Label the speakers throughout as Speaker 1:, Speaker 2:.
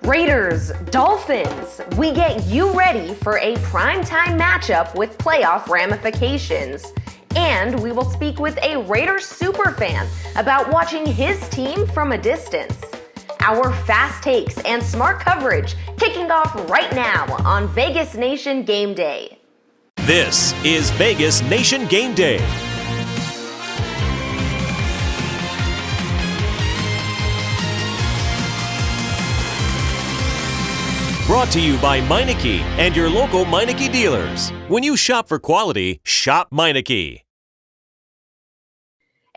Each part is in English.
Speaker 1: Raiders, Dolphins, we get you ready for a primetime matchup with playoff ramifications. And we will speak with a Raiders superfan about watching his team from a distance. Our fast takes and smart coverage kicking off right now on Vegas Nation Game Day.
Speaker 2: This is Vegas Nation Game Day. Brought to you by Meineke and your local Meineke dealers. When you shop for quality, shop Meineke.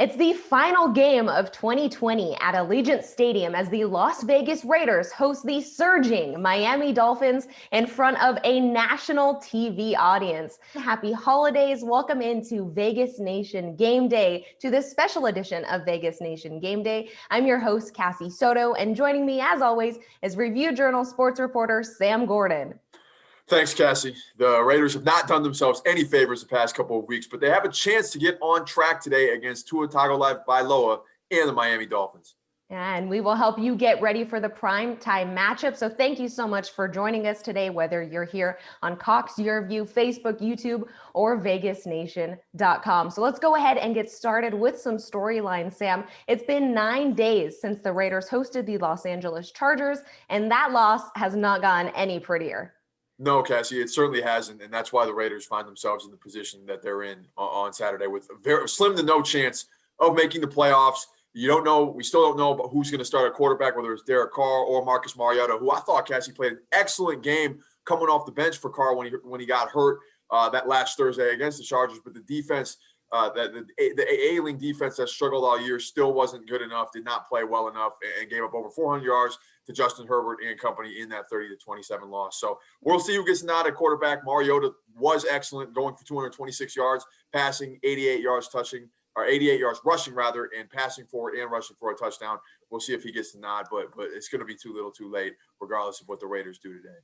Speaker 1: It's the final game of 2020 at Allegiant Stadium as the Las Vegas Raiders host the surging Miami Dolphins in front of a national TV audience. Happy holidays. Welcome into Vegas Nation Game Day, to this special edition of Vegas Nation Game Day. I'm your host, Cassie Soto, and joining me as always is Review Journal sports reporter Sam Gordon.
Speaker 3: Thanks, Cassie. The Raiders have not done themselves any favors the past couple of weeks, but they have a chance to get on track today against Tua Tagovailoa and the Miami Dolphins.
Speaker 1: And we will help you get ready for the prime time matchup. So thank you so much for joining us today, whether you're here on Cox Your View, Facebook, YouTube, or VegasNation.com. So let's go ahead and get started with some storylines, Sam. It's been 9 days since the Raiders hosted the Los Angeles Chargers, and that loss has not gotten any prettier.
Speaker 3: No, Cassie, it certainly hasn't, and that's why the Raiders find themselves in the position that they're in on Saturday with a very slim to no chance of making the playoffs. You don't know, we still don't know about who's going to start at quarterback, whether it's Derek Carr or Marcus Mariota, who I thought, Cassie, played an excellent game coming off the bench for Carr when he got hurt that last Thursday against the Chargers. But the defense, the ailing defense that struggled all year, still wasn't good enough, did not play well enough, and gave up over 400 yards to Justin Herbert and company in that 30-27 loss. So we'll see who gets the nod at quarterback. Mariota was excellent, going for 226 yards, passing 88 yards rushing rather, and passing for and rushing for a touchdown. We'll see if he gets the nod, but it's going to be too little too late, regardless of what the Raiders do today.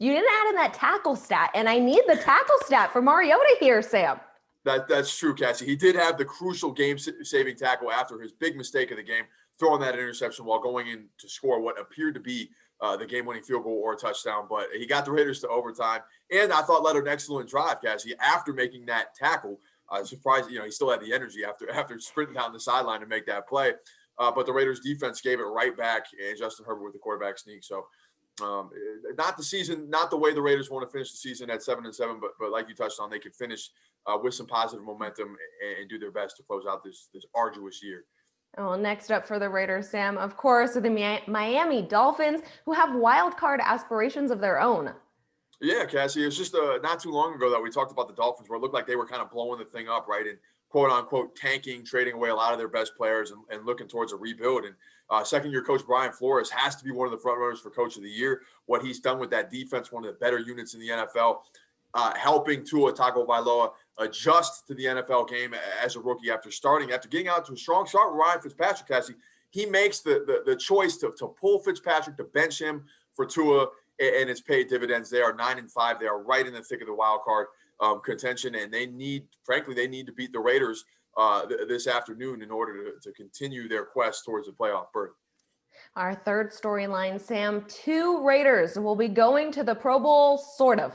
Speaker 1: You didn't add in that tackle stat, and I need the tackle stat for Mariota here, Sam.
Speaker 3: That's true, Cassie. He did have the crucial game-saving tackle after his big mistake of the game, throwing that interception while going in to score what appeared to be the game-winning field goal or a touchdown. But he got the Raiders to overtime, and I thought led an excellent drive, Cassie, after making that tackle. Surprised, he still had the energy after sprinting down the sideline to make that play. But the Raiders defense gave it right back, and Justin Herbert with the quarterback sneak. So not the way the Raiders want to finish the season at 7-7, but like you touched on, they could finish with some positive momentum and do their best to close out this arduous year.
Speaker 1: Well, next up for the Raiders, Sam, of course, are the Miami Dolphins, who have wild card aspirations of their own.
Speaker 3: Yeah, Cassie, it's just not too long ago that we talked about the Dolphins, where it looked like they were kind of blowing the thing up, right, and quote-unquote tanking, trading away a lot of their best players and looking towards a rebuild. And second-year coach Brian Flores has to be one of the front runners for Coach of the Year. What he's done with that defense, one of the better units in the NFL, helping Tua Tagovailoa adjust to the NFL game as a rookie after getting out to a strong start with Ryan Fitzpatrick, Cassie. He makes the choice to pull Fitzpatrick, to bench him for Tua, and it's paid dividends. They are 9-5. They are right in the thick of the wild card contention, and they need to beat the Raiders this afternoon in order to continue their quest towards a playoff berth.
Speaker 1: Our third storyline, Sam, 2 Raiders will be going to the Pro Bowl, sort of.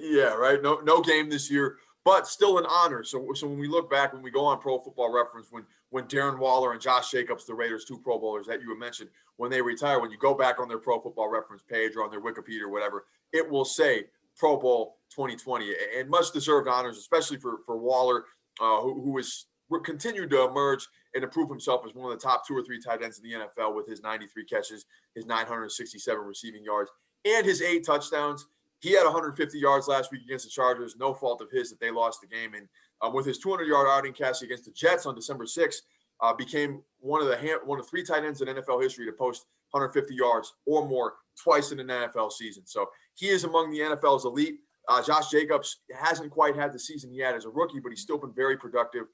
Speaker 3: Yeah, right. No game this year, but still an honor. So when we look back, when we go on Pro Football Reference, when Darren Waller and Josh Jacobs, the Raiders' 2 Pro Bowlers that you had mentioned, when they retire, when you go back on their Pro Football Reference page or on their Wikipedia or whatever, it will say Pro Bowl 2020, and much deserved honors, especially for Waller, who has continued to emerge and improve himself as one of the top 2 or 3 tight ends in the NFL with his 93 catches, his 967 receiving yards, and his 8 touchdowns. He had 150 yards last week against the Chargers. No fault of his that they lost the game. And with his 200-yard outing, Cassie, against the Jets on December 6th, became one of 3 tight ends in NFL history to post 150 yards or more twice in an NFL season. So he is among the NFL's elite. Josh Jacobs hasn't quite had the season he had as a rookie, but he's still been very productive,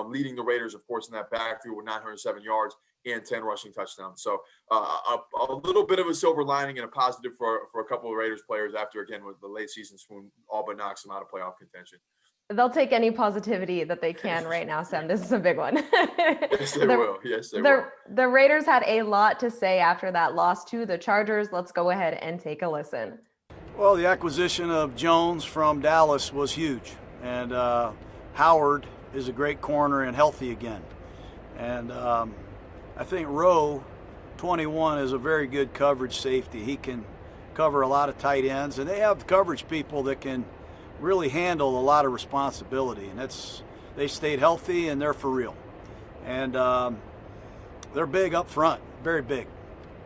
Speaker 3: leading the Raiders, of course, in that backfield with 907 yards and 10 rushing touchdowns. So a little bit of a silver lining and a positive for a couple of Raiders players after, again, with the late season swoon all but knocks them out of playoff contention.
Speaker 1: They'll take any positivity that they can right now, Sam. This is a big one.
Speaker 3: Yes, they will. Yes, they will.
Speaker 1: The Raiders had a lot to say after that loss to the Chargers. Let's go ahead and take a listen.
Speaker 4: Well, the acquisition of Jones from Dallas was huge, and Howard is a great corner and healthy again. And I think Rowe, 21, is a very good coverage safety. He can cover a lot of tight ends, and they have coverage people that can really handle a lot of responsibility, and they stayed healthy and they're for real. And they're big up front, very big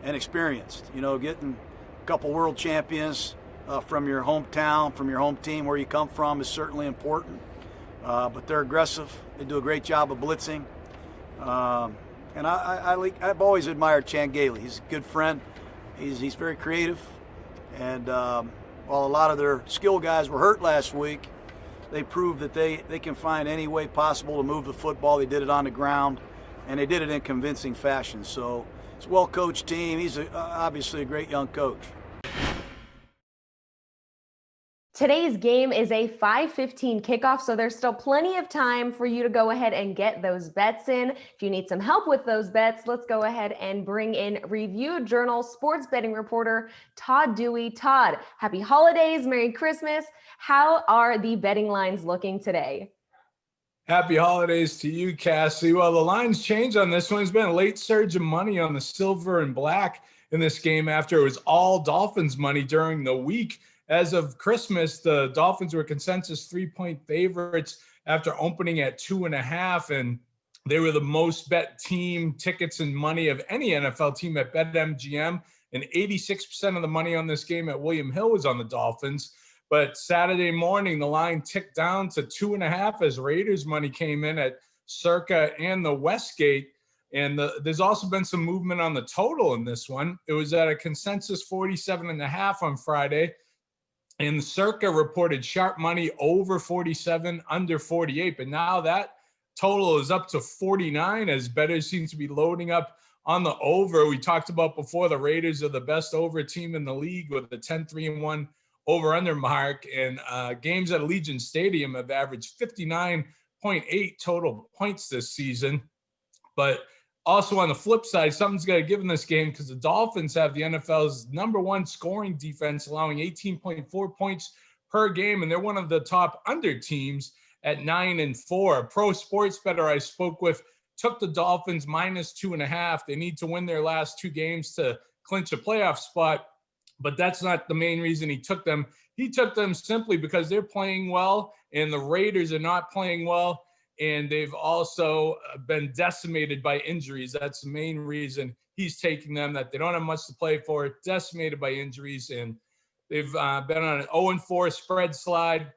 Speaker 4: and experienced. You know, getting a couple world champions from your hometown, from your home team where you come from is certainly important. But they're aggressive. They do a great job of blitzing. And I've always admired Chan Gailey. He's a good friend. He's very creative. And while a lot of their skill guys were hurt last week, they proved that they can find any way possible to move the football. They did it on the ground, and they did it in convincing fashion. So it's a well-coached team. He's obviously a great young coach.
Speaker 1: Today's game is a 5:15 kickoff, so there's still plenty of time for you to go ahead and get those bets in. If you need some help with those bets, let's go ahead and bring in Review Journal sports betting reporter Todd Dewey. Todd, happy holidays, Merry Christmas. How are the betting lines looking today?
Speaker 5: Happy holidays to you, Cassie. Well, the lines changed on this one. There's been a late surge of money on the silver and black in this game after it was all Dolphins money during the week. As of Christmas, the Dolphins were consensus 3-point favorites after opening at 2.5, and they were the most bet team tickets and money of any NFL team at BetMGM, and 86% of the money on this game at William Hill was on the Dolphins. But Saturday morning, the line ticked down to 2.5 as Raiders money came in at Circa and the Westgate. And there's also been some movement on the total in this one. It was at a consensus 47.5 on Friday. And Circa reported sharp money over 47, under 48. But now that total is up to 49 as bettors seem to be loading up on the over. We talked about before the Raiders are the best over team in the league with a 10-3-1 over-under mark. And games at Allegiant Stadium have averaged 59.8 total points this season. But also on the flip side, something's got to give in this game because the Dolphins have the NFL's #1 scoring defense, allowing 18.4 points per game, and they're one of the top under teams at 9-4. A pro sports bettor I spoke with took the Dolphins -2.5. They need to win their last 2 games to clinch a playoff spot, but that's not the main reason he took them. He took them simply because they're playing well, and the Raiders are not playing well. And they've also been decimated by injuries. That's the main reason he's taking them, that they don't have much to play for, decimated by injuries. And they've been on an 0-4 spread slide.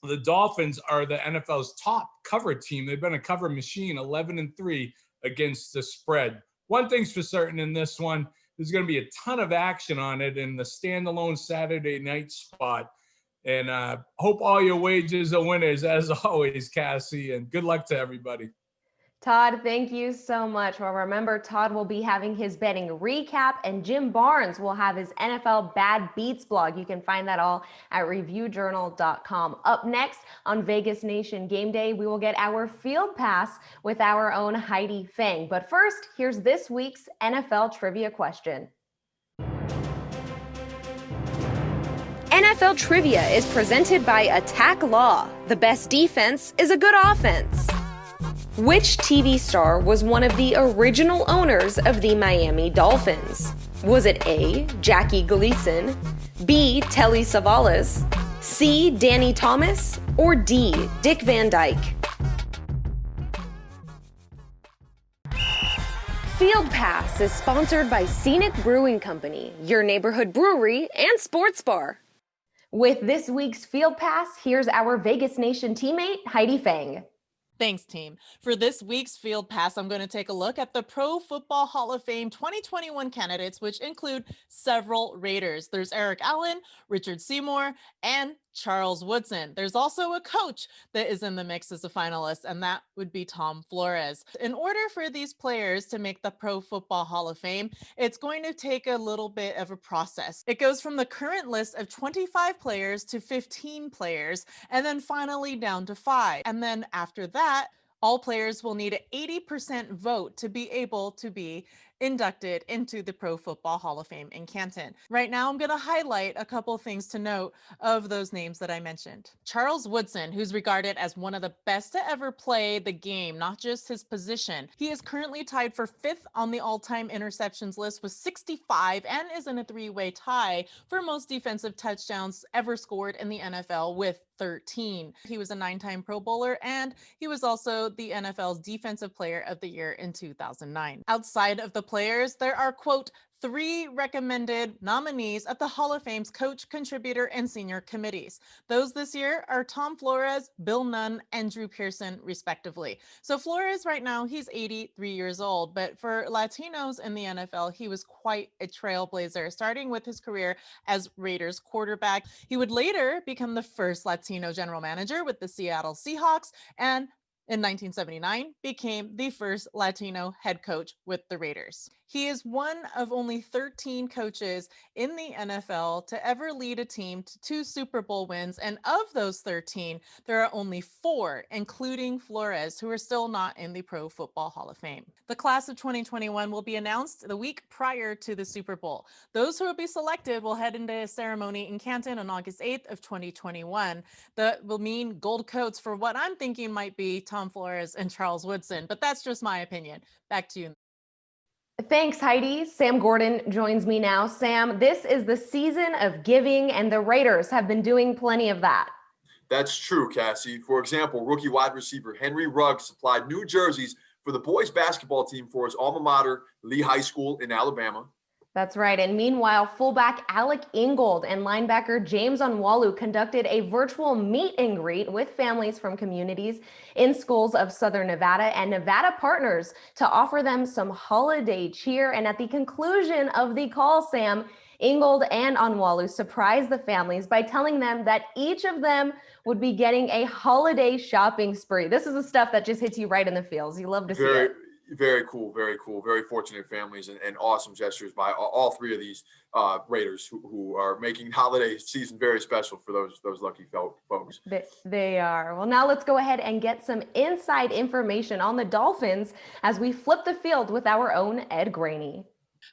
Speaker 5: The Dolphins are the NFL's top cover team. They've been a cover machine, 11-3 against the spread. One thing's for certain in this one, there's going to be a ton of action on it in the standalone Saturday night spot. And hope all your wagers are winners, as always, Cassie, and good luck to everybody.
Speaker 1: Todd, thank you so much. Well, remember, Todd will be having his betting recap, and Jim Barnes will have his NFL Bad Beats blog. You can find that all at reviewjournal.com. Up next on Vegas Nation Game Day, we will get our field pass with our own Heidi Fang. But first, here's this week's NFL trivia question. NFL Trivia is presented by Attack Law. The best defense is a good offense. Which TV star was one of the original owners of the Miami Dolphins? Was it A, Jackie Gleason, B, Telly Savalas, C, Danny Thomas, or D, Dick Van Dyke? Field Pass is sponsored by Scenic Brewing Company, your neighborhood brewery and sports bar. With this week's Field Pass, here's our Vegas Nation teammate, Heidi Fang.
Speaker 6: Thanks, team. For this week's Field Pass, I'm going to take a look at the Pro Football Hall of Fame 2021 candidates, which include several Raiders. There's Eric Allen, Richard Seymour, and Charles Woodson. There's also a coach that is in the mix as a finalist, and that would be Tom Flores. In order for these players to make the Pro Football Hall of Fame, it's going to take a little bit of a process. It goes from the current list of 25 players to 15 players, and then finally down to 5. And then after that, all players will need an 80% vote to be able to be inducted into the Pro Football Hall of Fame in Canton. Right now, I'm going to highlight a couple things to note of those names that I mentioned. Charles Woodson, who's regarded as one of the best to ever play the game, not just his position. He is currently tied for 5th on the all-time interceptions list with 65 and is in a 3-way tie for most defensive touchdowns ever scored in the NFL with 13. He was a 9-time Pro Bowler, and he was also the NFL's Defensive Player of the Year in 2009. Outside of the players, there are, quote, 3 recommended nominees of the Hall of Fame's coach, contributor, and senior committees. Those this year are Tom Flores, Bill Nunn, and Drew Pearson, respectively. So Flores right now, he's 83 years old, but for Latinos in the NFL, he was quite a trailblazer, starting with his career as Raiders quarterback. He would later become the first Latino general manager with the Seattle Seahawks, and in 1979, became the first Latino head coach with the Raiders. He is one of only 13 coaches in the NFL to ever lead a team to 2 Super Bowl wins, and of those 13, there are only 4, including Flores, who are still not in the Pro Football Hall of Fame. The class of 2021 will be announced the week prior to the Super Bowl. Those who will be selected will head into a ceremony in Canton on August 8th of 2021. That will mean gold coats for what I'm thinking might be Tom Flores and Charles Woodson, but that's just my opinion. Back to you.
Speaker 1: Thanks, Heidi. Sam Gordon joins me now. Sam, this is the season of giving, and the Raiders have been doing plenty of that.
Speaker 3: That's true, Cassie. For example, rookie wide receiver Henry Ruggs supplied new jerseys for the boys basketball team for his alma mater, Lee High School in Alabama.
Speaker 1: That's right. And meanwhile, fullback Alec Ingold and linebacker James Onwalu conducted a virtual meet and greet with families from communities in schools of Southern Nevada and Nevada partners to offer them some holiday cheer. And at the conclusion of the call, Sam, Ingold and Onwalu surprised the families by telling them that each of them would be getting a holiday shopping spree. This is the stuff that just hits you right in the feels. You love to see it.
Speaker 3: Very cool, very cool, very fortunate families and awesome gestures by all 3 of these Raiders who are making holiday season very special for those lucky folks.
Speaker 1: They are. Well, now let's go ahead and get some inside information on the Dolphins as we flip the field with our own Ed Graney.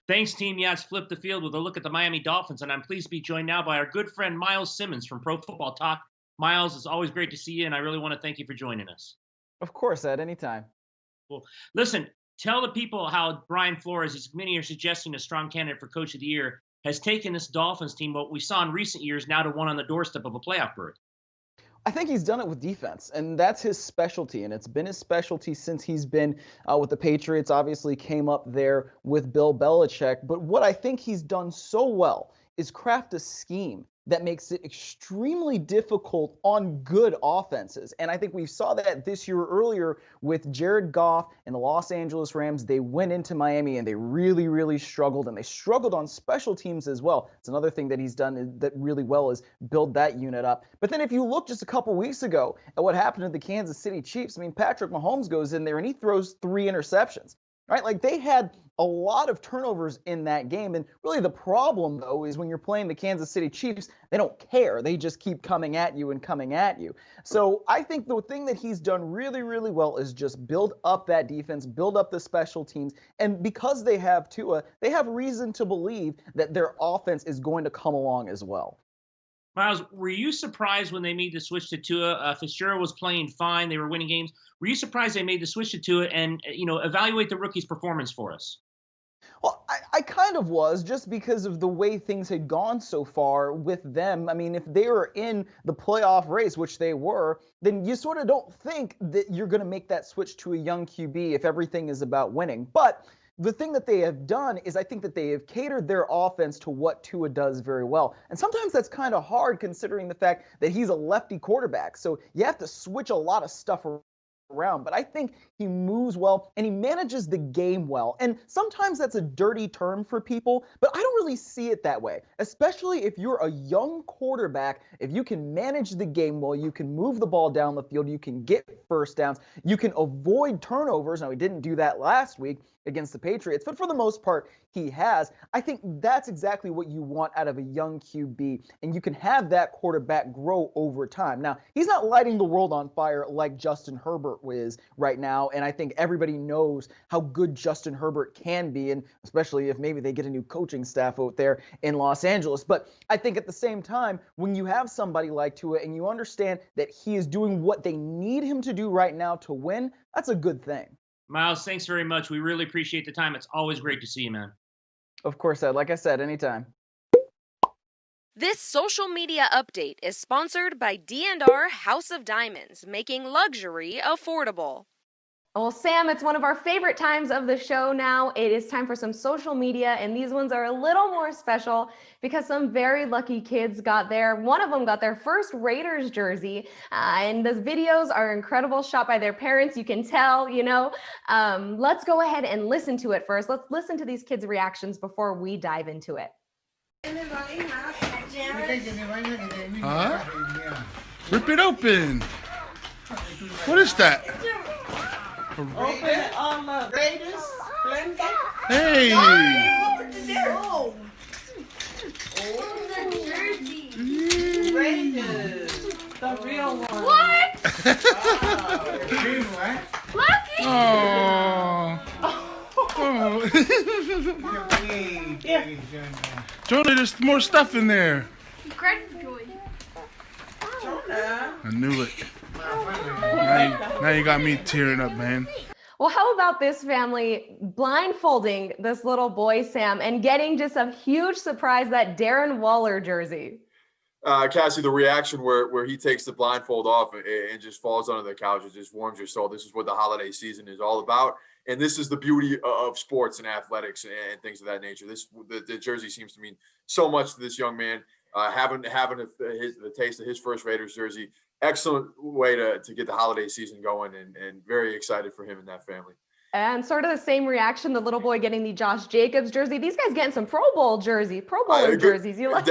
Speaker 7: Thanks, team. Yeah, it's Flip the Field with a look at the Miami Dolphins, and I'm pleased to be joined now by our good friend Miles Simmons from Pro Football Talk. Miles, it's always great to see you, and I really want to thank you for joining us.
Speaker 8: Of course, Ed, anytime.
Speaker 7: Well, listen, tell the people how Brian Flores, as many are suggesting a strong candidate for Coach of the Year, has taken this Dolphins team, what we saw in recent years, now to one on the doorstep of a playoff berth.
Speaker 8: I think he's done it with defense, and that's his specialty, and it's been his specialty since he's been with the Patriots. Obviously came up there with Bill Belichick, but what I think he's done so well is craft a scheme that makes it extremely difficult on good offenses. And I think we saw that this year earlier with Jared Goff and the Los Angeles Rams. They went into Miami and they really, really struggled, and they struggled on special teams as well. It's another thing that he's done that really well is build that unit up. But then if you look just a couple weeks ago at what happened to the Kansas City Chiefs, I mean, Patrick Mahomes goes in there and he throws 3 interceptions. Right? Like they had a lot of turnovers in that game. And really the problem, though, is when you're playing the Kansas City Chiefs, they don't care. They just keep coming at you and coming at you. So I think the thing that he's done really, really well is just build up that defense, build up the special teams. And because they have Tua, they have reason to believe that their offense is going to come along as well.
Speaker 7: Miles, were you surprised when they made the switch to Tua? Fitzgerald was playing fine. They were winning games. Were you surprised they made the switch to Tua and, evaluate the rookie's performance for us?
Speaker 8: Well, I kind of was, just because of the way things had gone so far with them. I mean, if they were in the playoff race, which they were, then you sort of don't think that you're going to make that switch to a young QB if everything is about winning. But the thing that they have done is I think that they have catered their offense to what Tua does very well. And sometimes that's kind of hard considering the fact that he's a lefty quarterback. So you have to switch a lot of stuff around. around, but I think he moves well and he manages the game well. And sometimes that's a dirty term for people, but I don't really see it that way, especially if you're a young quarterback. If you can manage the game well, you can move the ball down the field, you can get first downs, you can avoid turnovers. Now, he didn't do that last week against the Patriots, but for the most part, he has. I think that's exactly what you want out of a young QB, and you can have that quarterback grow over time. Now, he's not lighting the world on fire like Justin Herbert is right now, and I think everybody knows how good Justin Herbert can be, and especially if maybe they get a new coaching staff out there in Los Angeles. But I think at the same time, when you have somebody like Tua and you understand that he is doing what they need him to do right now to win, that's a good thing.
Speaker 7: Miles, thanks very much. We really appreciate the time. It's always great to see you, man.
Speaker 8: Of course, Ed. Like I said, anytime.
Speaker 9: This social media update is sponsored by D&R House of Diamonds, making luxury affordable.
Speaker 1: Well, Sam, it's one of our favorite times of the show now. It is time for some social media, and these ones are a little more special because some very lucky kids one of them got their first Raiders jersey, and the videos are incredible, shot by their parents. You can tell, Let's go ahead and listen to it first. Let's listen to these kids' reactions before we dive into it.
Speaker 10: Huh? Rip it open. What is that?
Speaker 11: Open it on the Raiders.
Speaker 10: Hey!
Speaker 11: Oh, the jersey. Raiders. The real one. What? The green one. Lucky.
Speaker 10: Oh. Jonah, there's more stuff in there. I knew it. Now you got me tearing up, man.
Speaker 1: Well, how about this family blindfolding this little boy, Sam, and getting just a huge surprise, that Darren Waller jersey?
Speaker 3: Cassie, the reaction where he takes the blindfold off and just falls under the couch, it just warms your soul. This is what the holiday season is all about. And this is the beauty of sports and athletics and things of that nature. The jersey seems to mean so much to this young man. Having the taste of his first Raiders jersey, excellent way to get the holiday season going, and very excited for him and that family.
Speaker 1: And sort of the same reaction, the little boy getting the Josh Jacobs jersey. These guys getting some Pro Bowler jerseys. You like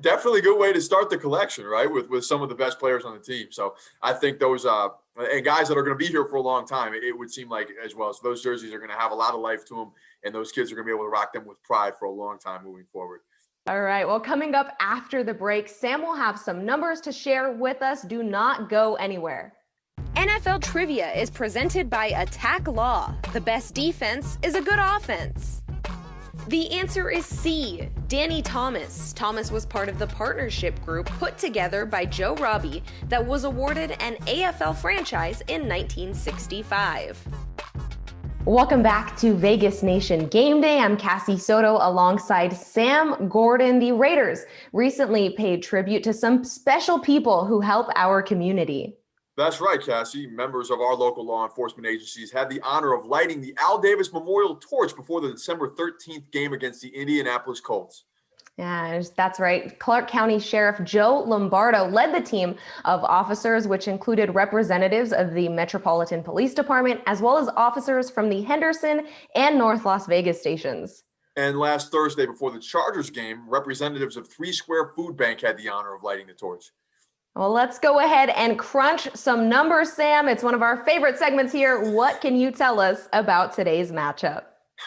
Speaker 3: definitely a good way to start the collection, right? With some of the best players on the team. So I think those and guys that are going to be here for a long time, it would seem like as well. So those jerseys are going to have a lot of life to them, and those kids are going to be able to rock them with pride for a long time moving forward.
Speaker 1: All right. Well, coming up after the break, Sam will have some numbers to share with us. Do not go anywhere.
Speaker 9: NFL Trivia is presented by Attack Law. The best defense is a good offense. The answer is C, Danny Thomas. Thomas was part of the partnership group put together by Joe Robbie that was awarded an AFL franchise in 1965.
Speaker 1: Welcome back to Vegas Nation Game Day. I'm Cassie Soto alongside Sam Gordon. The Raiders recently paid tribute to some special people who help our community.
Speaker 3: That's right, Cassie. Members of our local law enforcement agencies had the honor of lighting the Al Davis Memorial Torch before the December 13th game against the Indianapolis Colts.
Speaker 1: Yeah, that's right. Clark County Sheriff Joe Lombardo led the team of officers, which included representatives of the Metropolitan Police Department, as well as officers from the Henderson and North Las Vegas stations.
Speaker 3: And last Thursday, before the Chargers game, representatives of 3 Square Food Bank had the honor of lighting the torch.
Speaker 1: Well, let's go ahead and crunch some numbers, Sam. It's one of our favorite segments here. What can you tell us about today's matchup?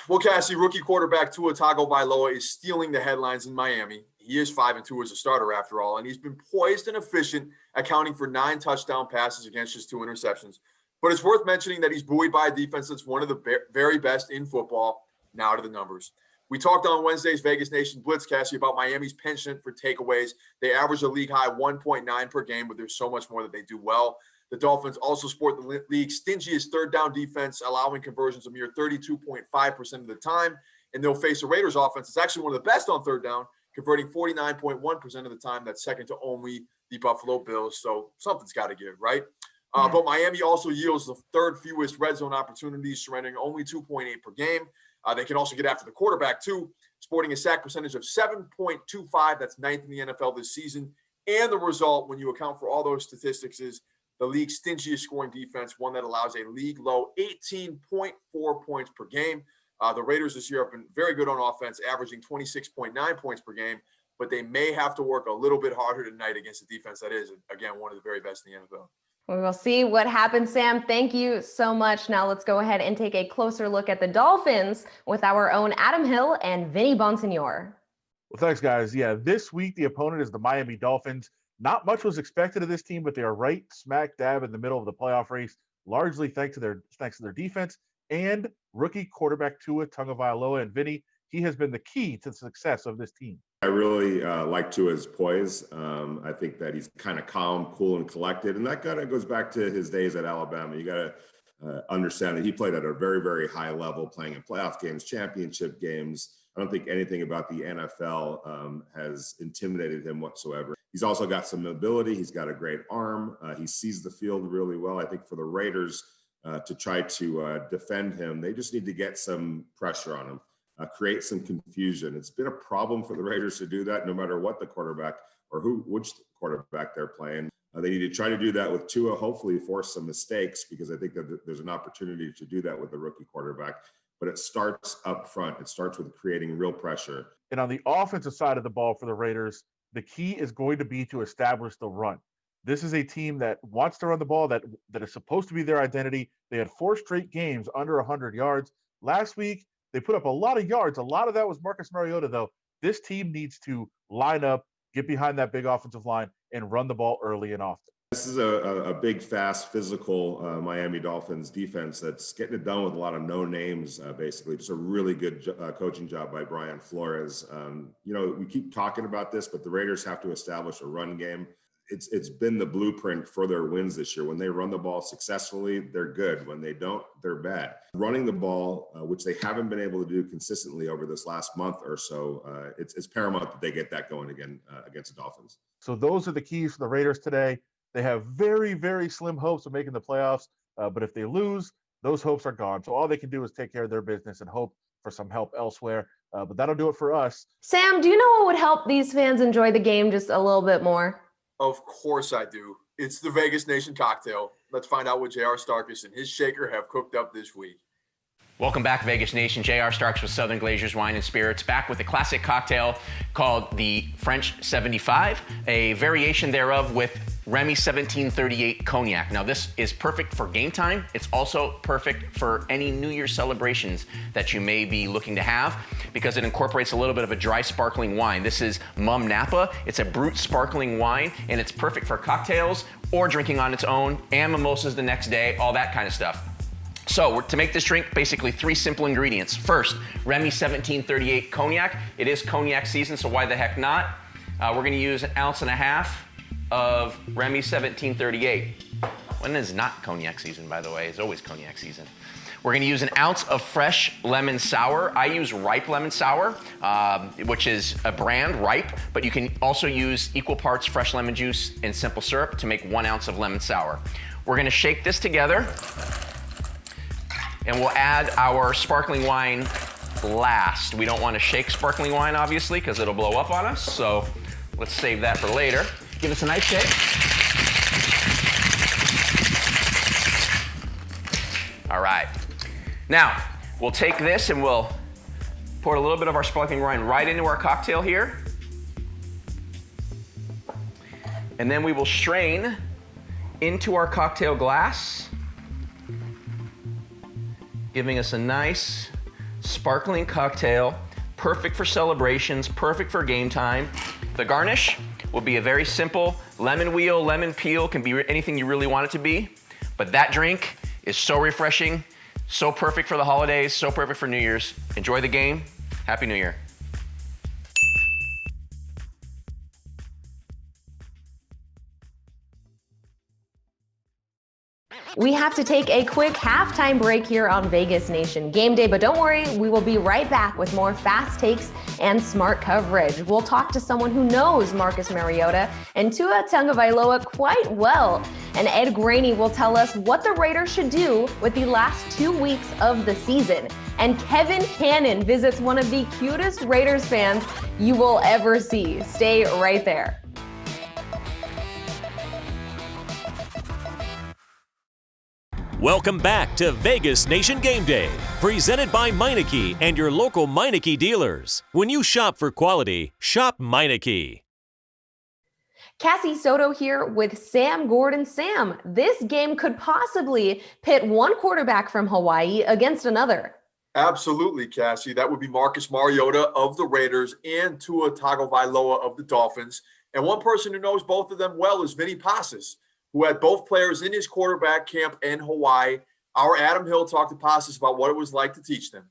Speaker 3: Well, Cassie, rookie quarterback Tua Tagovailoa is stealing the headlines in Miami. He is 5-2 as a starter after all, and he's been poised and efficient, accounting for 9 touchdown passes against just 2 interceptions. But it's worth mentioning that he's buoyed by a defense that's one of the very best in football. Now to the numbers. We talked on Wednesday's Vegas Nation Blitz, Cassie, about Miami's penchant for takeaways. They average a league-high 1.9 per game, but there's so much more that they do well. The Dolphins also sport the league's stingiest third-down defense, allowing conversions a mere 32.5% of the time. And they'll face a Raiders offense that's actually one of the best on third down, converting 49.1% of the time. That's second to only the Buffalo Bills. So something's got to give, right? But Miami also yields the third fewest red zone opportunities, surrendering only 2.8 per game. They can also get after the quarterback, too, sporting a sack percentage of 7.25. That's ninth in the NFL this season. And the result, when you account for all those statistics, is the league's stingiest scoring defense, one that allows a league low 18.4 points per game. The Raiders this year have been very good on offense, averaging 26.9 points per game, but they may have to work a little bit harder tonight against a defense that is, again, one of the very best in the NFL.
Speaker 1: We will see what happens, Sam. Thank you so much. Now let's go ahead and take a closer look at the Dolphins with our own Adam Hill and Vinny Bonsignor.
Speaker 12: Well, thanks, guys. Yeah, this week the opponent is the Miami Dolphins. Not much was expected of this team, but they are right smack dab in the middle of the playoff race, largely thanks to their defense and rookie quarterback Tua Tagovailoa. And Vinny, he has been the key to the success of this team.
Speaker 13: I really like Tua's poise. I think that he's kind of calm, cool, and collected. And that kind of goes back to his days at Alabama. You got to understand that he played at a very, very high level, playing in playoff games, championship games. I don't think anything about the NFL has intimidated him whatsoever. He's also got some mobility. He's got a great arm. He sees the field really well. I think for the Raiders to try to defend him, they just need to get some pressure on him. Create some confusion. It's been a problem for the Raiders to do that, no matter what the quarterback or which quarterback they're playing. They need to try to do that with Tua, hopefully force some mistakes, because I think that there's an opportunity to do that with the rookie quarterback. But it starts up front. It starts with creating real pressure.
Speaker 12: And on the offensive side of the ball for the Raiders, the key is going to be to establish the run. This is a team that wants to run the ball, that is supposed to be their identity. They had 4 straight games under 100 yards. Last week, they put up a lot of yards. A lot of that was Marcus Mariota, though. This team needs to line up, get behind that big offensive line, and run the ball early and often.
Speaker 13: This is a big, fast, physical Miami Dolphins defense that's getting it done with a lot of no names, basically. Just a really good coaching job by Brian Flores. We keep talking about this, but the Raiders have to establish a run game. It's been the blueprint for their wins this year. When they run the ball successfully, they're good. When they don't, they're bad. Running the ball, which they haven't been able to do consistently over this last month or so, it's paramount that they get that going again against the Dolphins.
Speaker 12: So those are the keys for the Raiders today. They have very, very slim hopes of making the playoffs, but if they lose, those hopes are gone. So all they can do is take care of their business and hope for some help elsewhere. But that'll do it for us.
Speaker 1: Sam, do you know what would help these fans enjoy the game just a little bit more?
Speaker 3: Of course I do. It's the Vegas Nation cocktail. Let's find out what J.R. Starkus and his shaker have cooked up this week.
Speaker 14: Welcome back, Vegas Nation. J.R. Starks with Southern Glazers Wine and Spirits, back with a classic cocktail called the French 75, a variation thereof with Remy 1738 Cognac. Now, this is perfect for game time. It's also perfect for any New Year's celebrations that you may be looking to have, because it incorporates a little bit of a dry sparkling wine. This is Mum Napa. It's a brut sparkling wine, and it's perfect for cocktails or drinking on its own, and mimosas the next day, all that kind of stuff. So to make this drink, basically 3 simple ingredients. First, Remy 1738 Cognac. It is cognac season, so why the heck not? We're gonna use 1.5 ounces of Remy 1738. When is not cognac season, by the way? It's always cognac season. We're gonna use 1 ounce of fresh lemon sour. I use Ripe Lemon Sour, which is a brand, Ripe, but you can also use equal parts fresh lemon juice and simple syrup to make 1 ounce of lemon sour. We're gonna shake this together, and we'll add our sparkling wine last. We don't want to shake sparkling wine, obviously, because it'll blow up on us, so let's save that for later. Give us a nice shake. All right. Now, we'll take this and we'll pour a little bit of our sparkling wine right into our cocktail here. And then we will strain into our cocktail glass, giving us a nice sparkling cocktail, perfect for celebrations, perfect for game time. The garnish will be a very simple lemon wheel, lemon peel, can be anything you really want it to be. But that drink is so refreshing, so perfect for the holidays, so perfect for New Year's. Enjoy the game. Happy New Year.
Speaker 1: We have to take a quick halftime break here on Vegas Nation Game Day, but don't worry, we will be right back with more fast takes and smart coverage. We'll talk to someone who knows Marcus Mariota and Tua Tagovailoa quite well, and Ed Graney will tell us what the Raiders should do with the last 2 weeks of the season. And Kevin Cannon visits one of the cutest Raiders fans you will ever see. Stay right there.
Speaker 2: Welcome back to Vegas Nation Game Day, presented by Meineke and your local Meineke dealers. When you shop for quality, shop Meineke.
Speaker 1: Cassie Soto here with Sam Gordon. Sam, this game could possibly pit one quarterback from Hawaii against another.
Speaker 3: Absolutely, Cassie. That would be Marcus Mariota of the Raiders and Tua Tagovailoa of the Dolphins. And one person who knows both of them well is Vinny Passes, who had both players in his quarterback camp in Hawaii. Our Adam Hill talked to Passes about what it was like to teach them.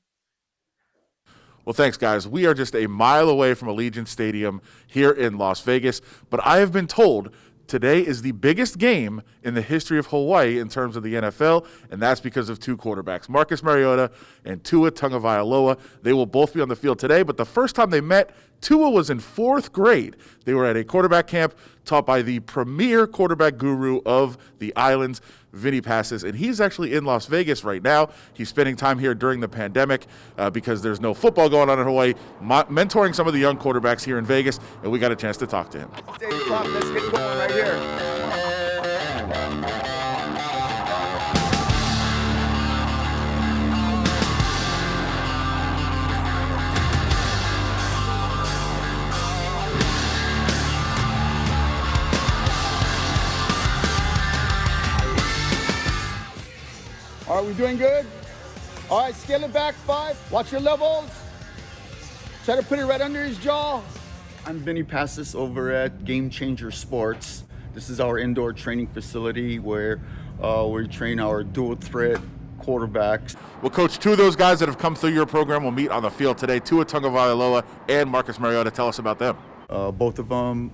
Speaker 12: Well, thanks, guys. We are just a mile away from Allegiant Stadium here in Las Vegas, but I have been told today is the biggest game in the history of Hawaii in terms of the NFL, and that's because of two quarterbacks, Marcus Mariota and Tua Tagovailoa. They will both be on the field today, but the first time they met, Tua was in 4th grade. They were at a quarterback camp taught by the premier quarterback guru of the islands, Vinny Passes, and he's actually in Las Vegas right now. He's spending time here during the pandemic because there's no football going on in Hawaii, mentoring some of the young quarterbacks here in Vegas, and we got a chance to talk to him.
Speaker 15: Let's get going right here. All right, we doing good? All right, scale it back 5. Watch your levels. Try to put it right under his jaw.
Speaker 16: I'm Vinny Passes over at Game Changer Sports. This is our indoor training facility where we train our dual threat quarterbacks.
Speaker 12: Well, Coach, two of those guys that have come through your program will meet on the field today, Tua Tagovailoa and Marcus Mariota. Tell us about them.
Speaker 16: Both of them,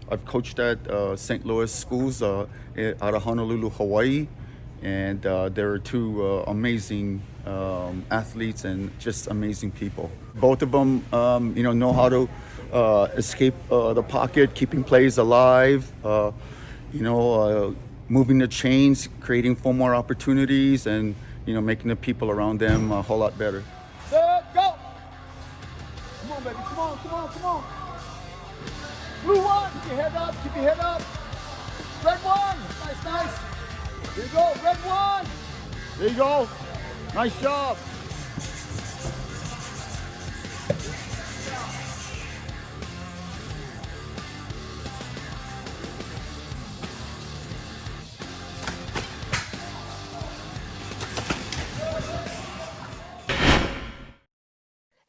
Speaker 16: I've coached at St. Louis schools out of Honolulu, Hawaii. And they're two amazing athletes and just amazing people. Both of them, know how to escape the pocket, keeping plays alive, moving the chains, creating 4 more opportunities, and making the people around them a whole lot better.
Speaker 15: Set, go! Come on, baby, come on, come on, come on. Blue 1, keep your head up, keep your head up. Red 1, nice, nice. There you go, red 1.
Speaker 16: There you go. Nice job.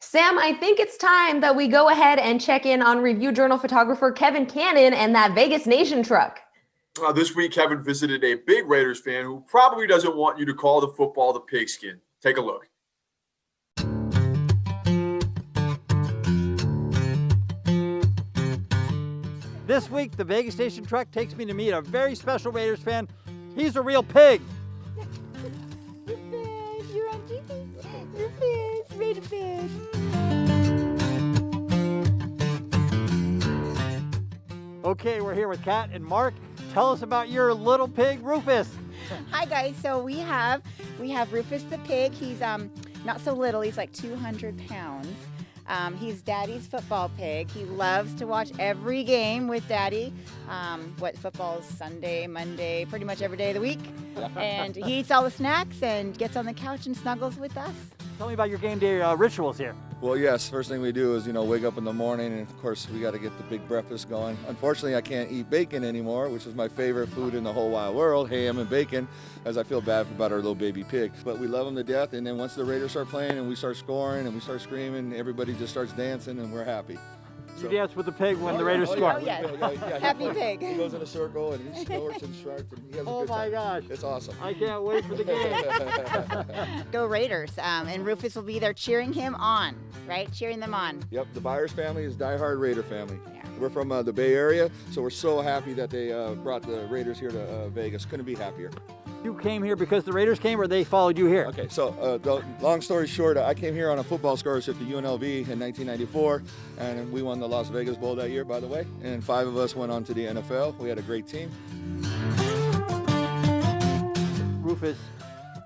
Speaker 1: Sam, I think it's time that we go ahead and check in on Review Journal photographer Kevin Cannon and that Vegas Nation truck.
Speaker 3: This week, Kevin visited a big Raiders fan who probably doesn't want you to call the football the pigskin. Take a look.
Speaker 17: This week, the Vegas Nation truck takes me to meet a very special Raiders fan. He's a real pig.
Speaker 18: Rufus, you're on TV. Rufus, Raider fan.
Speaker 17: Okay, we're here with Kat and Mark. Tell us about your little pig, Rufus.
Speaker 18: Hi guys, so we have Rufus the pig. He's not so little, he's like 200 pounds. He's Daddy's football pig. He loves to watch every game with Daddy. Football is Sunday, Monday, pretty much every day of the week. And he eats all the snacks and gets on the couch and snuggles with us.
Speaker 17: Tell me about your game day rituals here.
Speaker 19: Well, yes, first thing we do is, wake up in the morning, and of course we got to get the big breakfast going. Unfortunately, I can't eat bacon anymore, which is my favorite food in the whole wide world, ham and bacon, as I feel bad about our little baby pig. But we love them to death, and then once the Raiders start playing and we start scoring and we start screaming, everybody just starts dancing and we're happy.
Speaker 17: You dance with the pig when the Raiders score.
Speaker 18: Oh, yes. Happy pig.
Speaker 19: He goes in a circle and he snorts and sharks and he has a good time.
Speaker 17: Oh my gosh.
Speaker 19: It's awesome.
Speaker 17: I can't wait for the game.
Speaker 18: Go Raiders. And Rufus will be there cheering him on, right? Cheering them on.
Speaker 19: Yep, the Byers family is diehard Raider family. Yeah. We're from the Bay Area, so we're so happy that they brought the Raiders here to Vegas. Couldn't be happier.
Speaker 17: You came here because the Raiders came, or they followed you here?
Speaker 19: Okay, so long story short, I came here on a football scholarship to UNLV in 1994, and we won the Las Vegas Bowl that year, by the way. And 5 of us went on to the NFL. We had a great team.
Speaker 17: Rufus,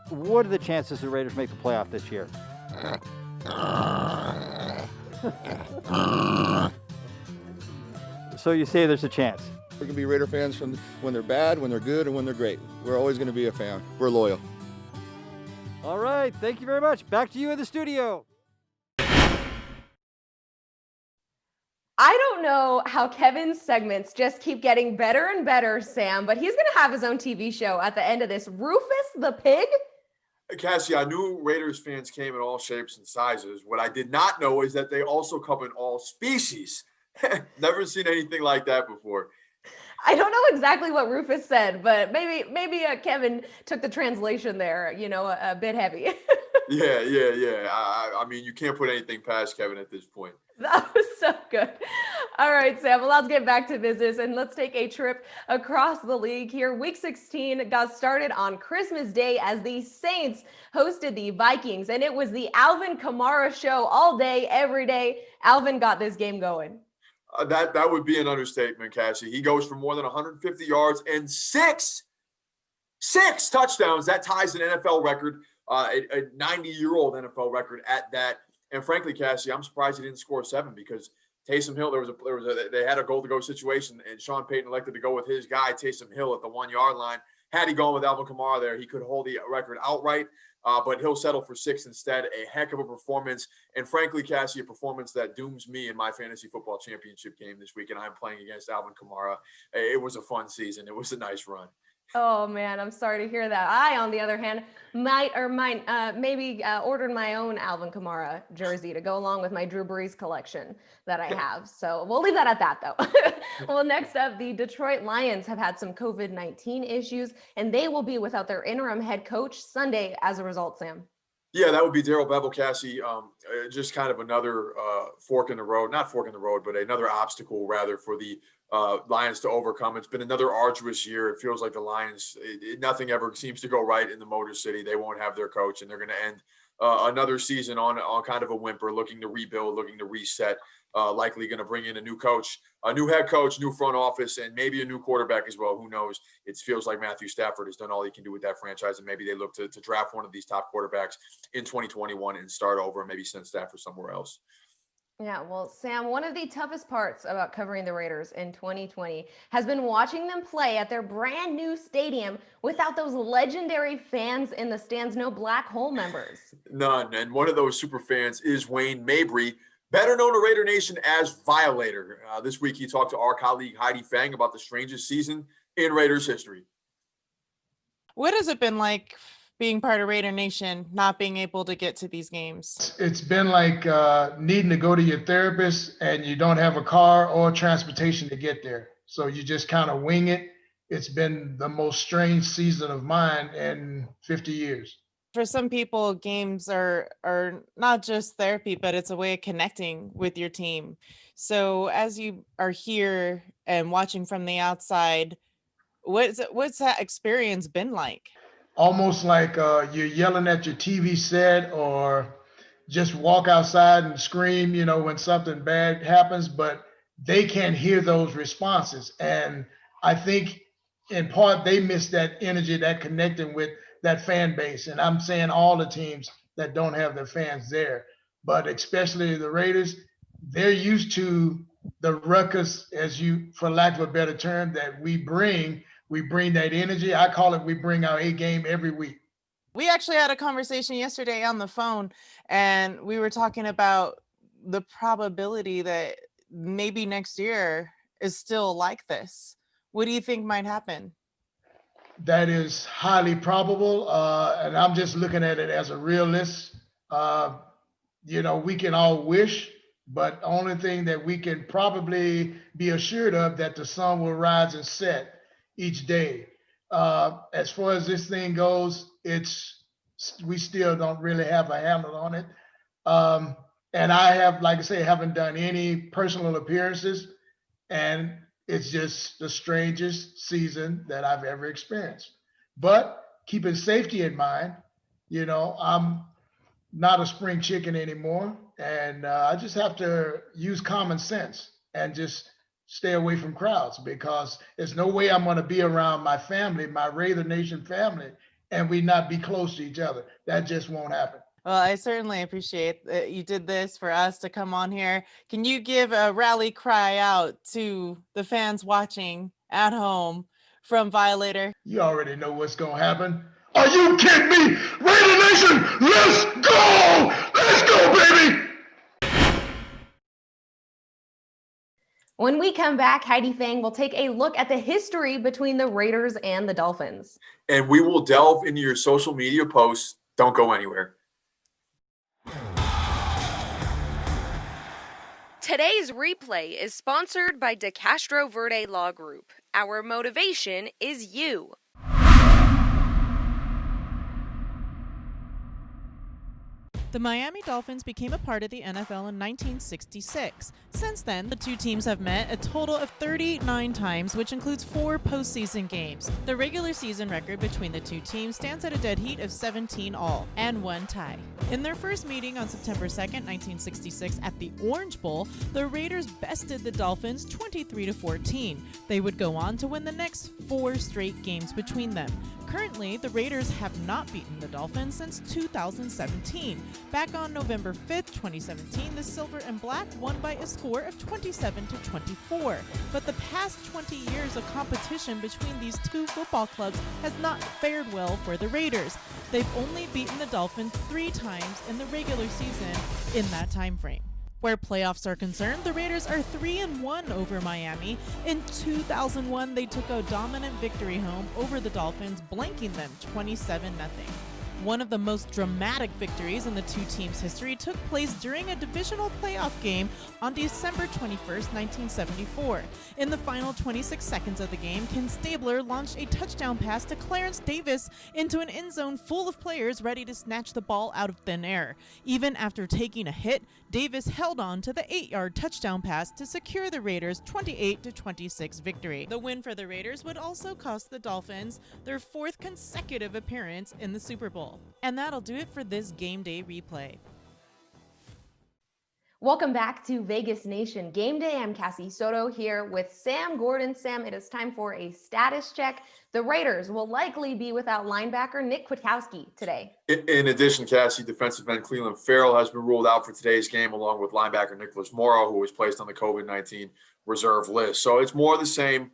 Speaker 17: what are the chances the Raiders make the playoff this year? So you say there's a chance?
Speaker 19: We're going to be Raider fans from when they're bad, when they're good, and when they're great. We're always going to be a fan. We're loyal.
Speaker 17: All right, thank you very much. Back to you in the studio.
Speaker 1: I don't know how Kevin's segments just keep getting better and better, Sam, but he's going to have his own TV show at the end of this. Rufus the Pig?
Speaker 3: Cassie, I knew Raiders fans came in all shapes and sizes. What I did not know is that they also come in all species. Never seen anything like that before.
Speaker 1: I don't know exactly what Rufus said, but maybe Kevin took the translation there, a bit heavy.
Speaker 3: Yeah. I mean, you can't put anything past Kevin at this point.
Speaker 1: That was so good. All right, Sam, well, let's get back to business and let's take a trip across the league here. Week 16 got started on Christmas Day as the Saints hosted the Vikings, and it was the Alvin Kamara show all day, every day. Alvin got this game going.
Speaker 3: That would be an understatement, Cassie. He goes for more than 150 yards and six touchdowns. That ties an NFL record, a 90-year-old NFL record at that. And frankly, Cassie, I'm surprised he didn't score 7 because Taysom Hill, they had a goal-to-go situation, and Sean Payton elected to go with his guy, Taysom Hill, at the 1-yard line. Had he gone with Alvin Kamara there, he could hold the record outright, but he'll settle for 6 instead. A heck of a performance, and frankly, Cassie, a performance that dooms me in my fantasy football championship game this week, and I'm playing against Alvin Kamara. It was a fun season. It was a nice run.
Speaker 1: Oh, man, I'm sorry to hear that. I, on the other hand, might maybe ordered my own Alvin Kamara jersey to go along with my Drew Brees collection that I have. So we'll leave that at that, though. Well, next up, the Detroit Lions have had some COVID-19 issues, and they will be without their interim head coach Sunday as a result, Sam.
Speaker 3: Yeah, that would be Darrell Bevel, Cassie. Just kind of another fork in the road, not fork in the road, but another obstacle rather for the Lions to overcome. It's been another arduous year. It feels like the Lions, nothing ever seems to go right in the Motor City. They won't have their coach, and they're going to end another season on kind of a whimper, looking to rebuild, looking to reset, likely going to bring in a new coach, a new head coach, new front office, and maybe a new quarterback as well. Who knows? It feels like Matthew Stafford has done all he can do with that franchise, and maybe they look to draft one of these top quarterbacks in 2021 and start over and maybe send Stafford somewhere else.
Speaker 1: Yeah, well, Sam, one of the toughest parts about covering the Raiders in 2020 has been watching them play at their brand new stadium without those legendary fans in the stands, no black hole members.
Speaker 3: None. And one of those super fans is Wayne Mabry, better known to Raider Nation as Violator. This week, he talked to our colleague Heidi Fang about the strangest season in Raiders history.
Speaker 6: What has it been like being part of Raider Nation, not being able to get to these games?
Speaker 20: It's been like needing to go to your therapist and you don't have a car or transportation to get there. So you just kind of wing it. It's been the most strange season of mine in 50 years.
Speaker 6: For some people, games are not just therapy, but it's a way of connecting with your team. So as you are here and watching from the outside, what's that experience been like?
Speaker 20: Almost like you're yelling at your TV set or just walk outside and scream, when something bad happens, but they can't hear those responses. And I think in part they miss that energy, that connecting with that fan base. And I'm saying all the teams that don't have their fans there, but especially the Raiders, they're used to the ruckus, for lack of a better term, that we bring that energy. I call it, we bring our A game every week.
Speaker 6: We actually had a conversation yesterday on the phone, and we were talking about the probability that maybe next year is still like this. What do you think might happen?
Speaker 20: That is highly probable, and I'm just looking at it as a realist. We can all wish, but the only thing that we can probably be assured of that the sun will rise and set each day. As far as this thing goes, we still don't really have a handle on it. And I have, like I say, haven't done any personal appearances, and it's just the strangest season that I've ever experienced. But keeping safety in mind, I'm not a spring chicken anymore, and I just have to use common sense and just stay away from crowds, because there's no way I'm going to be around my family, my Raider Nation family, and we not be close to each other. That just won't happen.
Speaker 6: Well, I certainly appreciate that you did this for us to come on here. Can you give a rally cry out to the fans watching at home from Violator.
Speaker 20: You already know what's going to happen. Are you kidding me? Raider Nation, let's go! Let's go, baby!
Speaker 1: When we come back, Heidi Fang will take a look at the history between the Raiders and the Dolphins.
Speaker 3: And we will delve into your social media posts. Don't go anywhere.
Speaker 9: Today's replay is sponsored by De Castro Verde Law Group. Our motivation is you.
Speaker 6: The Miami Dolphins became a part of the NFL in 1966. Since then, the two teams have met a total of 39 times, which includes 4 postseason games. The regular season record between the two teams stands at a dead heat of 17 all and 1 tie. In their first meeting on September 2nd, 1966 at the Orange Bowl, the Raiders bested the Dolphins 23-14. They would go on to win the next 4 straight games between them. Currently, the Raiders have not beaten the Dolphins since 2017. Back on November 5th, 2017, the Silver and Black won by a score of 27-24. But the past 20 years of competition between these two football clubs has not fared well for the Raiders. They've only beaten the Dolphins 3 times in the regular season in that time frame. Where playoffs are concerned, the Raiders are 3-1 over Miami. In 2001, they took a dominant victory home over the Dolphins, blanking them 27-0. One of the most dramatic victories in the two teams' history took place during a divisional playoff game on December 21st, 1974. In the final 26 seconds of the game, Ken Stabler launched a touchdown pass to Clarence Davis into an end zone full of players ready to snatch the ball out of thin air. Even after taking a hit, Davis held on to the 8-yard touchdown pass to secure the Raiders' 28-26 victory. The win for the Raiders would also cost the Dolphins their 4th consecutive appearance in the Super Bowl. And that'll do it for this Game Day replay.
Speaker 1: Welcome back to Vegas Nation Game Day. I'm Cassie Soto here with Sam Gordon. Sam, it is time for a status check. The Raiders will likely be without linebacker Nick Kwiatkowski today.
Speaker 3: In addition, Cassie, defensive end Cleveland Farrell has been ruled out for today's game, along with linebacker Nicholas Morrow, who was placed on the COVID-19 reserve list. So it's more the same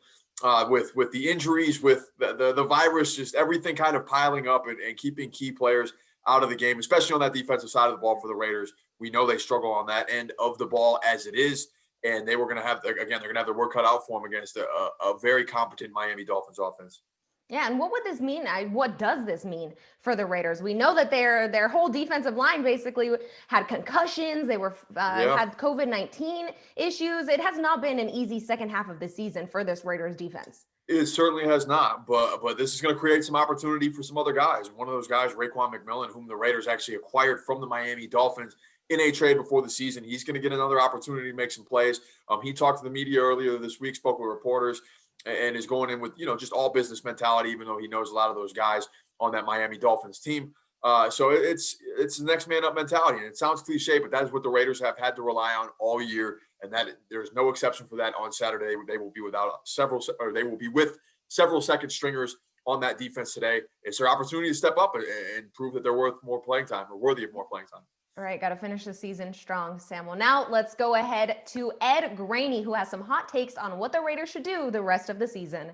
Speaker 3: with the injuries, with the virus, just everything kind of piling up and keeping key players out of the game, especially on that defensive side of the ball for the Raiders. We know they struggle on that end of the ball as it is, and they were going to have, again, they're going to have their work cut out for them against a very competent Miami Dolphins offense.
Speaker 1: Yeah, and what would this mean? What does this mean for the Raiders? We know that their whole defensive line basically had concussions. They had COVID-19 issues. It has not been an easy second half of the season for this Raiders defense.
Speaker 3: It certainly has not, but this is going to create some opportunity for some other guys. One of those guys, Raekwon McMillan, whom the Raiders actually acquired from the Miami Dolphins in a trade before the season. He's going to get another opportunity to make some plays. He talked to the media earlier this week, spoke with reporters, and is going in with, just all business mentality, even though he knows a lot of those guys on that Miami Dolphins team. So it's the next man up mentality. And it sounds cliche, but that is what the Raiders have had to rely on all year. And that there's no exception for that on Saturday. They will be with several second stringers on that defense today. It's their opportunity to step up and prove that they're worth more playing time or worthy of more playing time.
Speaker 1: All right, got to finish the season strong, Sam. Well, now let's go ahead to Ed Graney, who has some hot takes on what the Raiders should do the rest of the season.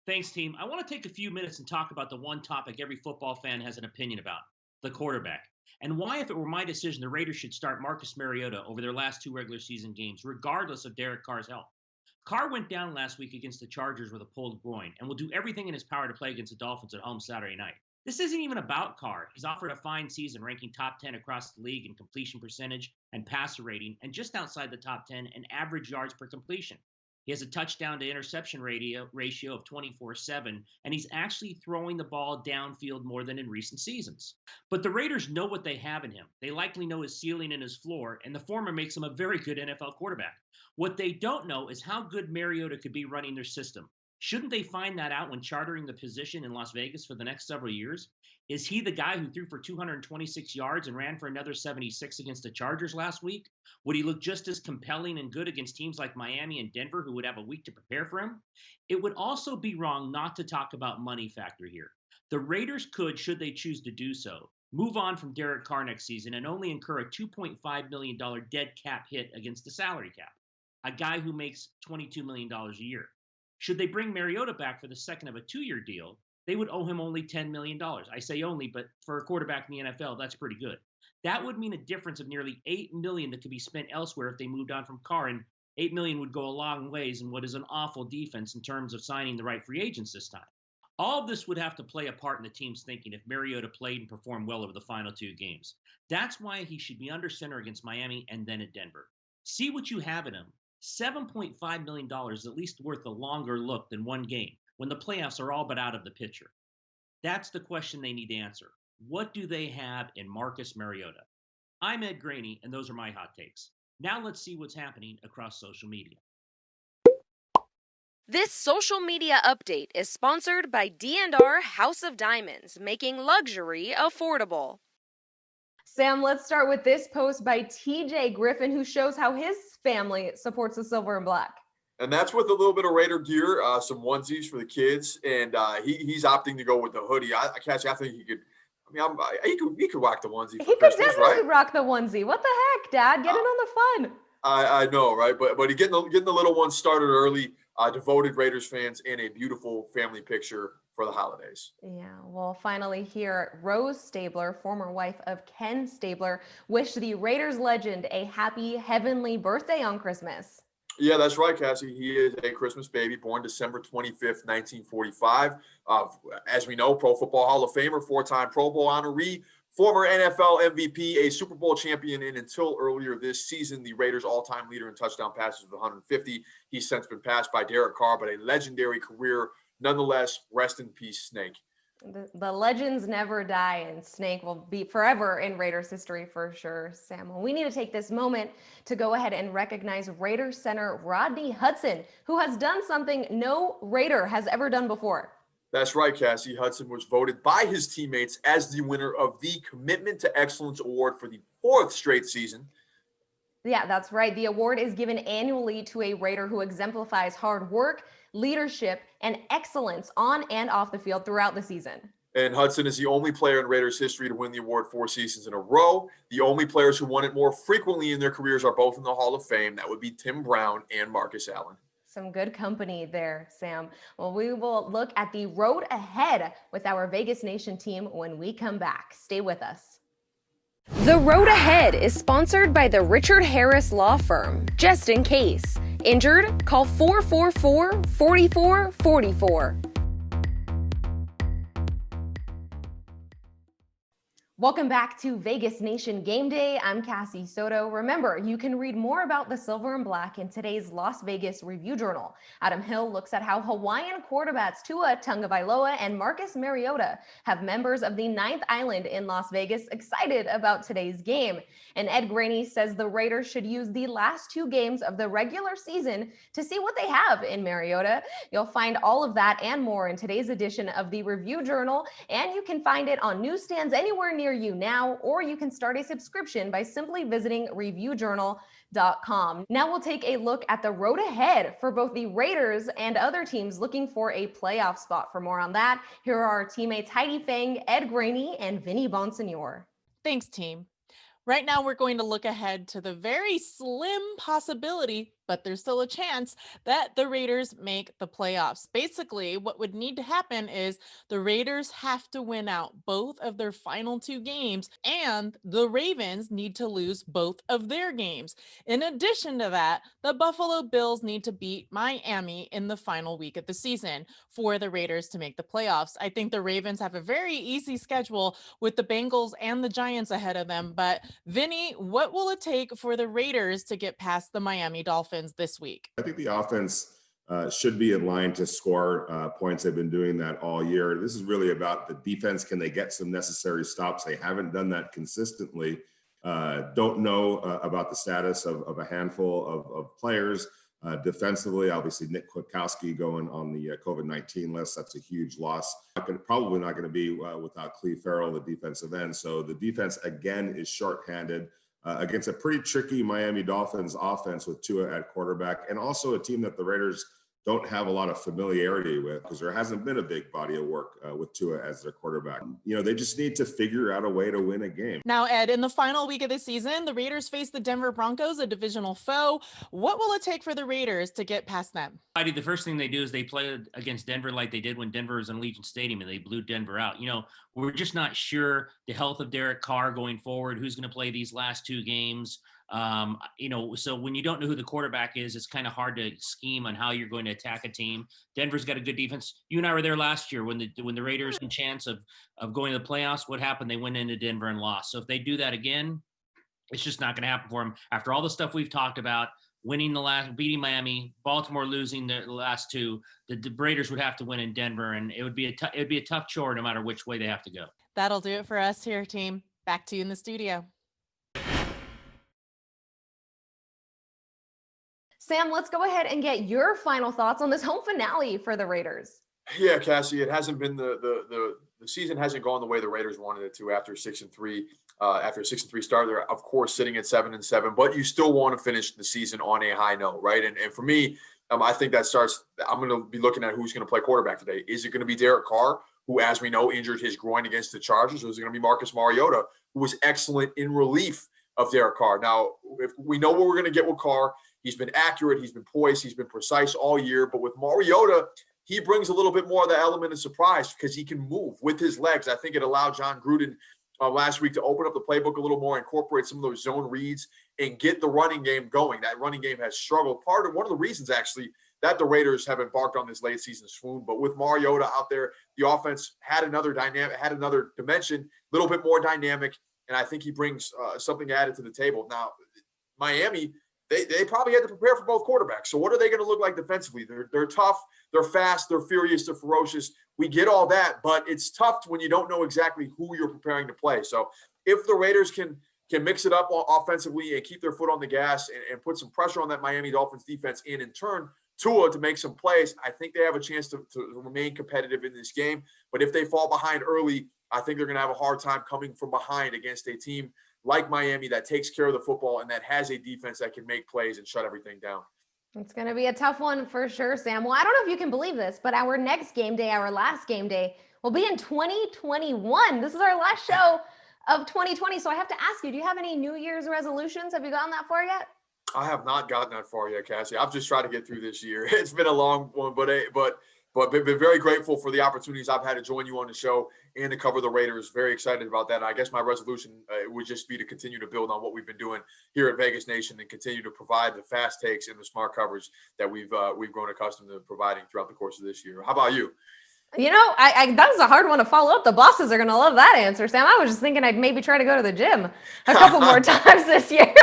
Speaker 7: Thanks, team. I want to take a few minutes and talk about the one topic every football fan has an opinion about, the quarterback, and why, if it were my decision, the Raiders should start Marcus Mariota over their last 2 regular season games, regardless of Derek Carr's health. Carr went down last week against the Chargers with a pulled groin and will do everything in his power to play against the Dolphins at home Saturday night. This isn't even about Carr. He's offered a fine season, ranking top 10 across the league in completion percentage and passer rating, and just outside the top 10 in average yards per completion. He has a touchdown to interception ratio of 24-7, and he's actually throwing the ball downfield more than in recent seasons. But the Raiders know what they have in him. They likely know his ceiling and his floor, and the former makes him a very good NFL quarterback. What they don't know is how good Mariota could be running their system. Shouldn't they find that out when chartering the position in Las Vegas for the next several years? Is he the guy who threw for 226 yards and ran for another 76 against the Chargers last week? Would he look just as compelling and good against teams like Miami and Denver, who would have a week to prepare for him? It would also be wrong not to talk about money factor here. The Raiders could, should they choose to do so, move on from Derek Carr next season and only incur a $2.5 million dead cap hit against the salary cap, a guy who makes $22 million a year. Should they bring Mariota back for the second of a 2-year deal, they would owe him only $10 million. I say only, but for a quarterback in the NFL, that's pretty good. That would mean a difference of nearly $8 million that could be spent elsewhere if they moved on from Carr, and $8 million would go a long ways in what is an awful defense in terms of signing the right free agents this time. All of this would have to play a part in the team's thinking if Mariota played and performed well over the final 2 games. That's why he should be under center against Miami and then at Denver. See what you have in him. $7.5 million is at least worth a longer look than 1 game when the playoffs are all but out of the picture. That's the question they need to answer. What do they have in Marcus Mariota? I'm Ed Graney, and those are my hot takes. Now let's see what's happening across social media.
Speaker 9: This social media update is sponsored by D&R House of Diamonds, making luxury affordable.
Speaker 1: Sam, let's start with this post by TJ Griffin, who shows how his family supports the silver and black.
Speaker 3: And that's with a little bit of Raider gear, some onesies for the kids, and he's opting to go with the hoodie. I think he could. I mean, he could rock the onesie.
Speaker 1: He could definitely rock the onesie. What the heck, Dad? Get in on the fun.
Speaker 3: I know, right? But he getting the little one started early. Devoted Raiders fans and a beautiful family picture for the holidays.
Speaker 1: Yeah, well, finally here, Rose Stabler, former wife of Ken Stabler, wished the Raiders legend a happy heavenly birthday on Christmas.
Speaker 3: Yeah, that's right, Cassie. He is a Christmas baby, born December 25th, 1945. As we know, Pro Football Hall of Famer, 4-time Pro Bowl honoree, former NFL MVP, a Super Bowl champion, and until earlier this season, the Raiders' all-time leader in touchdown passes with 150. He's since been passed by Derek Carr, but a legendary career nonetheless. Rest in peace, Snake.
Speaker 1: The legends never die, and Snake will be forever in Raiders history for sure, Sam. Well, we need to take this moment to go ahead and recognize Raiders center Rodney Hudson, who has done something no Raider has ever done before.
Speaker 3: That's right, Cassie. Hudson was voted by his teammates as the winner of the Commitment to Excellence Award for the 4th straight season.
Speaker 1: Yeah, that's right. The award is given annually to a Raider who exemplifies hard work, leadership, and excellence on and off the field throughout the season.
Speaker 3: And Hudson is the only player in Raiders history to win the award 4 seasons in a row. The only players who won it more frequently in their careers are both in the Hall of Fame. That would be Tim Brown and Marcus Allen.
Speaker 1: Some good company there, Sam. Well, we will look at the road ahead with our Vegas Nation team when we come back. Stay with us.
Speaker 9: The Road Ahead is sponsored by the Richard Harris Law Firm. Just in case. Injured? Call 444-4444.
Speaker 1: Welcome back to Vegas Nation Game Day. I'm Cassie Soto. Remember, you can read more about the silver and black in today's Las Vegas Review Journal. Adam Hill looks at how Hawaiian quarterbacks Tua Tagovailoa and Marcus Mariota have members of the 9th Island in Las Vegas excited about today's game. And Ed Graney says the Raiders should use the last 2 games of the regular season to see what they have in Mariota. You'll find all of that and more in today's edition of the Review Journal, and you can find it on newsstands anywhere near you now, or you can start a subscription by simply visiting reviewjournal.com. Now we'll take a look at the road ahead for both the Raiders and other teams looking for a playoff spot. For more on that, here are our teammates Heidi Fang, Ed Graney, and Vinny Bonsignor.
Speaker 6: Thanks, team. Right now, we're going to look ahead to the very slim possibility, but there's still a chance that the Raiders make the playoffs. Basically, what would need to happen is the Raiders have to win out both of their final 2 games, and the Ravens need to lose both of their games. In addition to that, the Buffalo Bills need to beat Miami in the final week of the season for the Raiders to make the playoffs. I think the Ravens have a very easy schedule with the Bengals and the Giants ahead of them, but Vinny, what will it take for the Raiders to get past the Miami Dolphins this week?
Speaker 13: I think the offense should be in line to score points. They've been doing that all year. This is really about the defense. Can they get some necessary stops? They haven't done that consistently. Don't know about the status of a handful of players. Defensively, obviously, Nick Kwiatkowski going on the COVID-19 list. That's a huge loss. Probably not going to be without Cleve Farrell, the defensive end. So the defense, again, is shorthanded against a pretty tricky Miami Dolphins offense with Tua at quarterback, and also a team that the Raiders don't have a lot of familiarity with, because there hasn't been a big body of work with Tua as their quarterback. They just need to figure out a way to win a game.
Speaker 6: Now, Ed, in the final week of the season, the Raiders face the Denver Broncos, a divisional foe. What will it take for the Raiders to get past them?
Speaker 7: Heidi, the first thing they do is they play against Denver like they did when Denver was in Allegiant Stadium and they blew Denver out. We're just not sure the health of Derek Carr going forward, who's going to play these last two games. So when you don't know who the quarterback is, it's kind of hard to scheme on how you're going to attack a team. Denver's got a good defense. You and I were there last year when the Raiders had a chance of going to the playoffs. What happened? They went into Denver and lost. So if they do that again, it's just not going to happen for them. After all the stuff we've talked about, beating Miami, Baltimore losing the last two, the Raiders would have to win in Denver, and it would be a tough chore no matter which way they have to go.
Speaker 6: That'll do it for us here, team. Back to you in the studio.
Speaker 1: Sam, let's go ahead and get your final thoughts on this home finale for the Raiders.
Speaker 3: Yeah, Cassie, it hasn't been the season hasn't gone the way the Raiders wanted it to after 6-3. After a 6-3 start, they're of course sitting at 7-7, but you still want to finish the season on a high note, right? And for me, I think that starts. I'm going to be looking at who's going to play quarterback today. Is it going to be Derek Carr, who, as we know, injured his groin against the Chargers, or is it going to be Marcus Mariota, who was excellent in relief of Derek Carr? Now, if we know what we're going to get with Carr, he's been accurate, he's been poised, he's been precise all year. But with Mariota, he brings a little bit more of the element of surprise because he can move with his legs. I think it allowed John Gruden last week to open up the playbook a little more, incorporate some of those zone reads, and get the running game going. That running game has struggled. One of the reasons, actually, that the Raiders have embarked on this late season swoon. But with Mariota out there, the offense had another dynamic, had another dimension, a little bit more dynamic, and I think he brings something added to the table. Now, Miami, they probably had to prepare for both quarterbacks. So what are they going to look like defensively? They're tough, they're fast, they're furious, they're ferocious. We get all that, but it's tough when you don't know exactly who you're preparing to play. So if the Raiders can mix it up offensively and keep their foot on the gas and put some pressure on that Miami Dolphins defense and in turn Tua to make some plays, I think they have a chance to remain competitive in this game. But if they fall behind early, I think they're going to have a hard time coming from behind against a team like Miami that takes care of the football and that has a defense that can make plays and shut everything down.
Speaker 1: It's going to be a tough one for sure, Sam. Well, I don't know if you can believe this, but our next game day, our last game day, will be in 2021. This is our last show of 2020. So I have to ask you, do you have any New Year's resolutions? Have you gotten that far yet?
Speaker 3: I have not gotten that far yet, Cassie. I've just tried to get through this year. It's been a long one, but been very grateful for the opportunities I've had to join you on the show and to cover the Raiders. Very excited about that. And I guess my resolution would just be to continue to build on what we've been doing here at Vegas Nation and continue to provide the fast takes and the smart coverage that we've grown accustomed to providing throughout the course of this year. How about you?
Speaker 1: You know, that was a hard one to follow up. The bosses are going to love that answer, Sam. I was just thinking I'd maybe try to go to the gym a couple more times this year.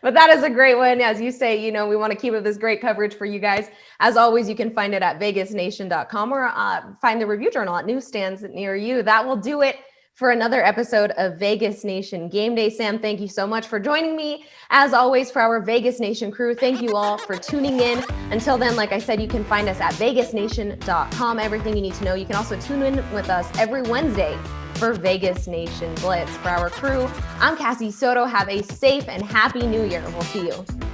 Speaker 1: But that is a great one. As you say, you know, we want to keep up this great coverage for you guys. As always, you can find it at vegasnation.com or find the review journal at newsstands near you. That will do it for another episode of Vegas Nation Game Day. Sam, thank you so much for joining me. As always, for our Vegas Nation crew, thank you all for tuning in. Until then, like I said, you can find us at vegasnation.com. Everything you need to know. You can also tune in with us every Wednesday for Vegas Nation Blitz. For our crew, I'm Cassie Soto. Have a safe and happy New Year. We'll see you.